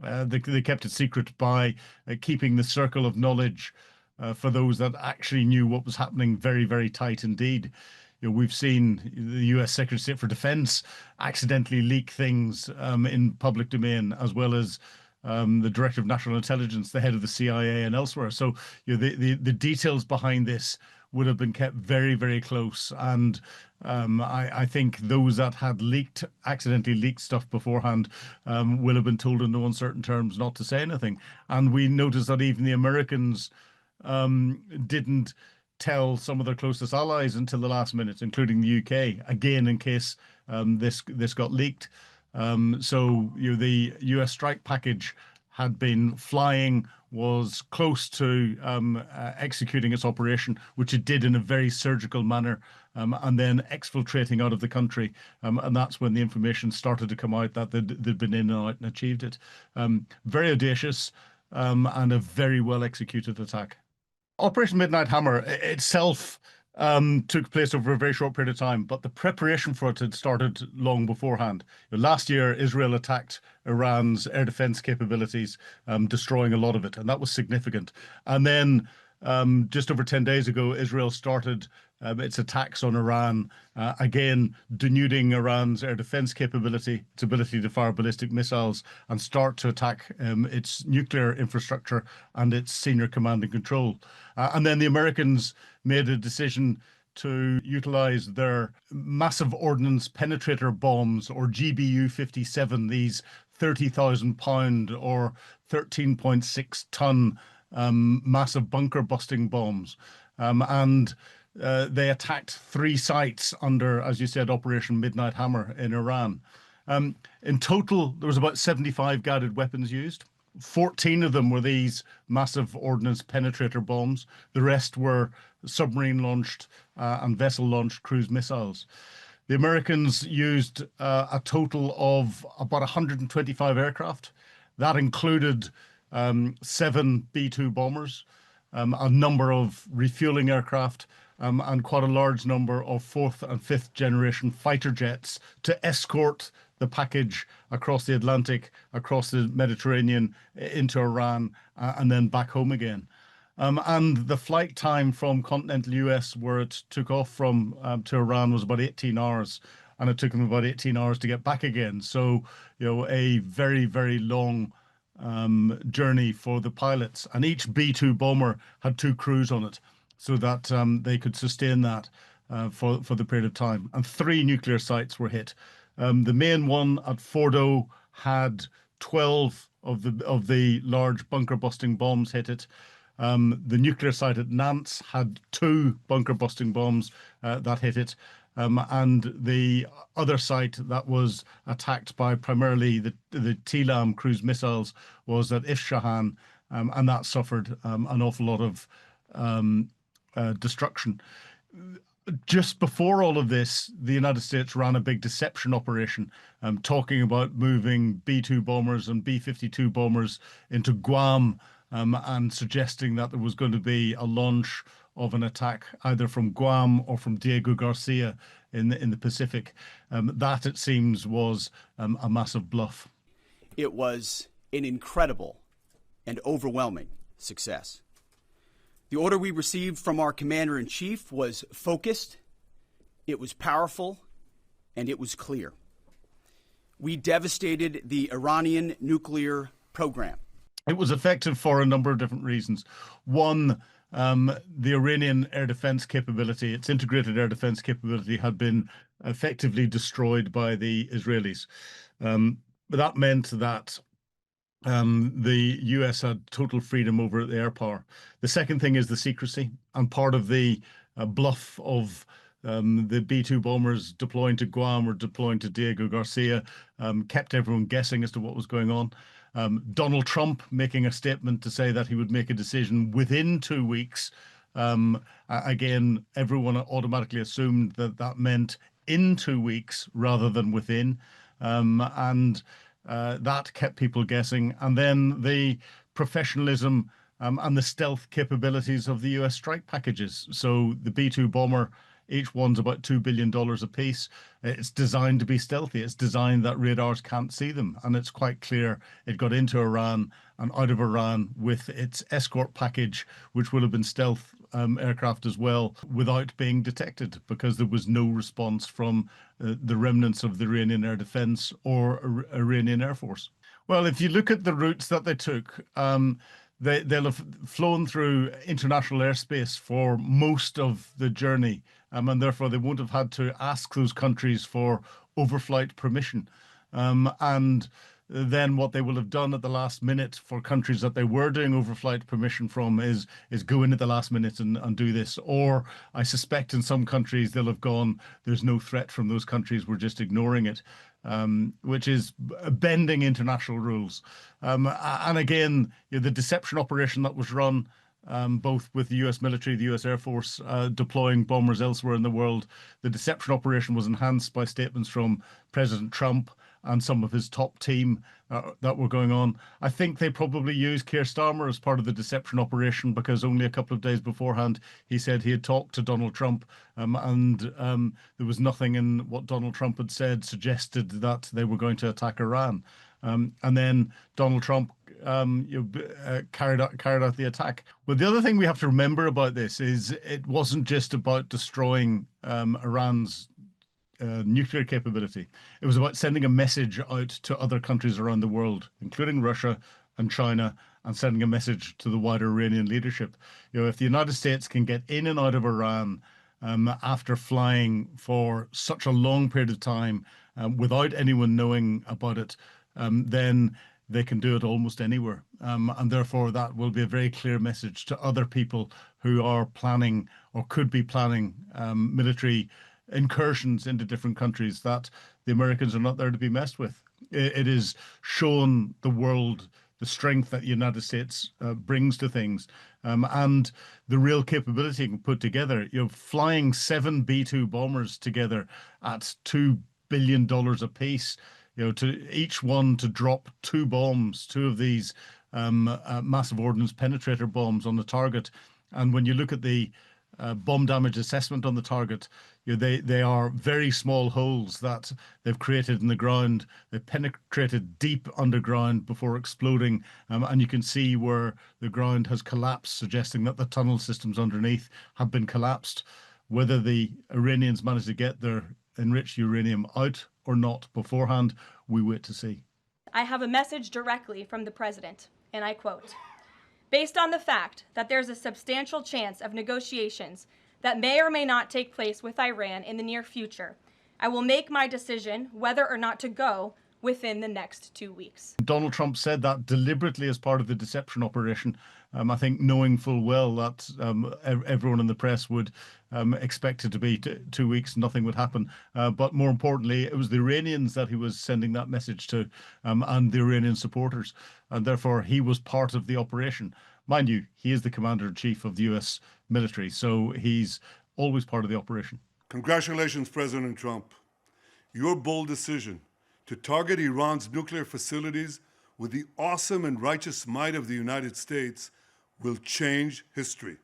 They kept it secret by keeping the circle of knowledge for those that actually knew what was happening very, very tight indeed. We've seen the U.S. Secretary of State for Defense accidentally leak things in public domain, as well as the Director of National Intelligence, the head of the CIA, and elsewhere. So the details behind this would have been kept very, very close. And I think those that had accidentally leaked stuff beforehand will have been told in no uncertain terms not to say anything. And we noticed that even the Americans didn't tell some of their closest allies until the last minute, including the UK, again, in case this got leaked. The US strike package had been flying, was close to executing its operation, which it did in a very surgical manner, and then exfiltrating out of the country. And that's when the information started to come out that they'd been in and out and achieved it. Very audacious and a very well executed attack. Operation Midnight Hammer itself took place over a very short period of time, but the preparation for it had started long beforehand. Last year, Israel attacked Iran's air defense capabilities, destroying a lot of it, and that was significant. And then just over 10 days ago, Israel started its attacks on Iran, again, denuding Iran's air defense capability, its ability to fire ballistic missiles, and start to attack its nuclear infrastructure and its senior command and control. And then the Americans made a decision to utilize their massive ordnance penetrator bombs, or GBU-57, these 30,000-pound or 13.6-ton massive bunker-busting bombs. They attacked 3 sites under, as you said, Operation Midnight Hammer in Iran. In total, there was about 75 guided weapons used. 14 of them were these massive ordnance penetrator bombs. The rest were submarine-launched and vessel-launched cruise missiles. The Americans used a total of about 125 aircraft. That included 7 B-2 bombers, a number of refueling aircraft, and quite a large number of 4th and 5th generation fighter jets to escort the package across the Atlantic, across the Mediterranean, into Iran, and then back home again. And the flight time from continental US, where it took off from to Iran, was about 18 hours, and it took them about 18 hours to get back again. So, a very, very long journey for the pilots. And each B-2 bomber had 2 crews on it, so that they could sustain that for the period of time. And 3 nuclear sites were hit. The main one at Fordo had 12 of the large bunker-busting bombs hit it. The nuclear site at Nantes had 2 bunker-busting bombs that hit it. And the other site that was attacked by primarily the TLAM cruise missiles was at Isfahan, and that suffered an awful lot of destruction. Just before all of this, the United States ran a big deception operation, talking about moving B-2 bombers and B-52 bombers into Guam, and suggesting that there was going to be a launch of an attack either from Guam or from Diego Garcia in the Pacific. That, it seems, was a massive bluff. It was an incredible and overwhelming success. The order we received from our commander-in-chief was focused, it was powerful, and it was clear. We devastated the Iranian nuclear program. It was effective for a number of different reasons. One, the Iranian air defense capability, its integrated air defense capability, had been effectively destroyed by the Israelis. But that meant that the US had total freedom over the air power. The second thing is the secrecy, and part of the bluff of the B-2 bombers deploying to Guam or deploying to Diego Garcia kept everyone guessing as to what was going on. Donald Trump making a statement to say that he would make a decision within 2 weeks. Again, everyone automatically assumed that that meant in 2 weeks rather than within. That kept people guessing. And then the professionalism and the stealth capabilities of the US strike packages. So the B-2 bomber Each one's about $2 billion a piece. It's designed to be stealthy. It's designed that radars can't see them. And it's quite clear it got into Iran and out of Iran with its escort package, which will have been stealth aircraft as well, without being detected, because there was no response from the remnants of the Iranian air defense or Iranian Air Force. Well, if you look at the routes that they took, they'll have flown through international airspace for most of the journey, and therefore they won't have had to ask those countries for overflight permission. And then what they will have done at the last minute for countries that they were doing overflight permission from is go in at the last minute and do this. Or I suspect in some countries they'll have gone, there's no threat from those countries, we're just ignoring it. Which is bending international rules. And again, the deception operation that was run, both with the US military, the US Air Force deploying bombers elsewhere in the world, the deception operation was enhanced by statements from President Trump and some of his top team that were going on. I think they probably used Keir Starmer as part of the deception operation, because only a couple of days beforehand he said he had talked to Donald Trump, and there was nothing in what Donald Trump had said suggested that they were going to attack Iran. And then Donald Trump carried out the attack. But the other thing we have to remember about this is it wasn't just about destroying Iran's nuclear capability. It was about sending a message out to other countries around the world, including Russia and China, and sending a message to the wider Iranian leadership. If the United States can get in and out of Iran after flying for such a long period of time without anyone knowing about it, then they can do it almost anywhere. And therefore, that will be a very clear message to other people who are planning or could be planning military incursions into different countries, that the Americans are not there to be messed with. It is shown the world the strength that the United States brings to things, and the real capability it can put together. Flying 7 B-2 bombers together at $2 billion a piece, to each one to drop 2 bombs, 2 of these massive ordnance penetrator bombs on the target. And when you look at the bomb damage assessment on the target, they are very small holes that they've created in the ground. They've penetrated deep underground before exploding, and you can see where the ground has collapsed, suggesting that the tunnel systems underneath have been collapsed. Whether the Iranians managed to get their enriched uranium out or not beforehand, we wait to see. I have a message directly from the president, and I quote, "Based on the fact that there's a substantial chance of negotiations that may or may not take place with Iran in the near future, I will make my decision whether or not to go within the next 2 weeks." Donald Trump said that deliberately as part of the deception operation, I think knowing full well that everyone in the press would expect it to be 2 weeks, nothing would happen. But more importantly, it was the Iranians that he was sending that message to, and the Iranian supporters. And therefore, he was part of the operation. Mind you, he is the commander-in-chief of the US military, so he's always part of the operation. Congratulations, President Trump. Your bold decision to target Iran's nuclear facilities with the awesome and righteous might of the United States will change history.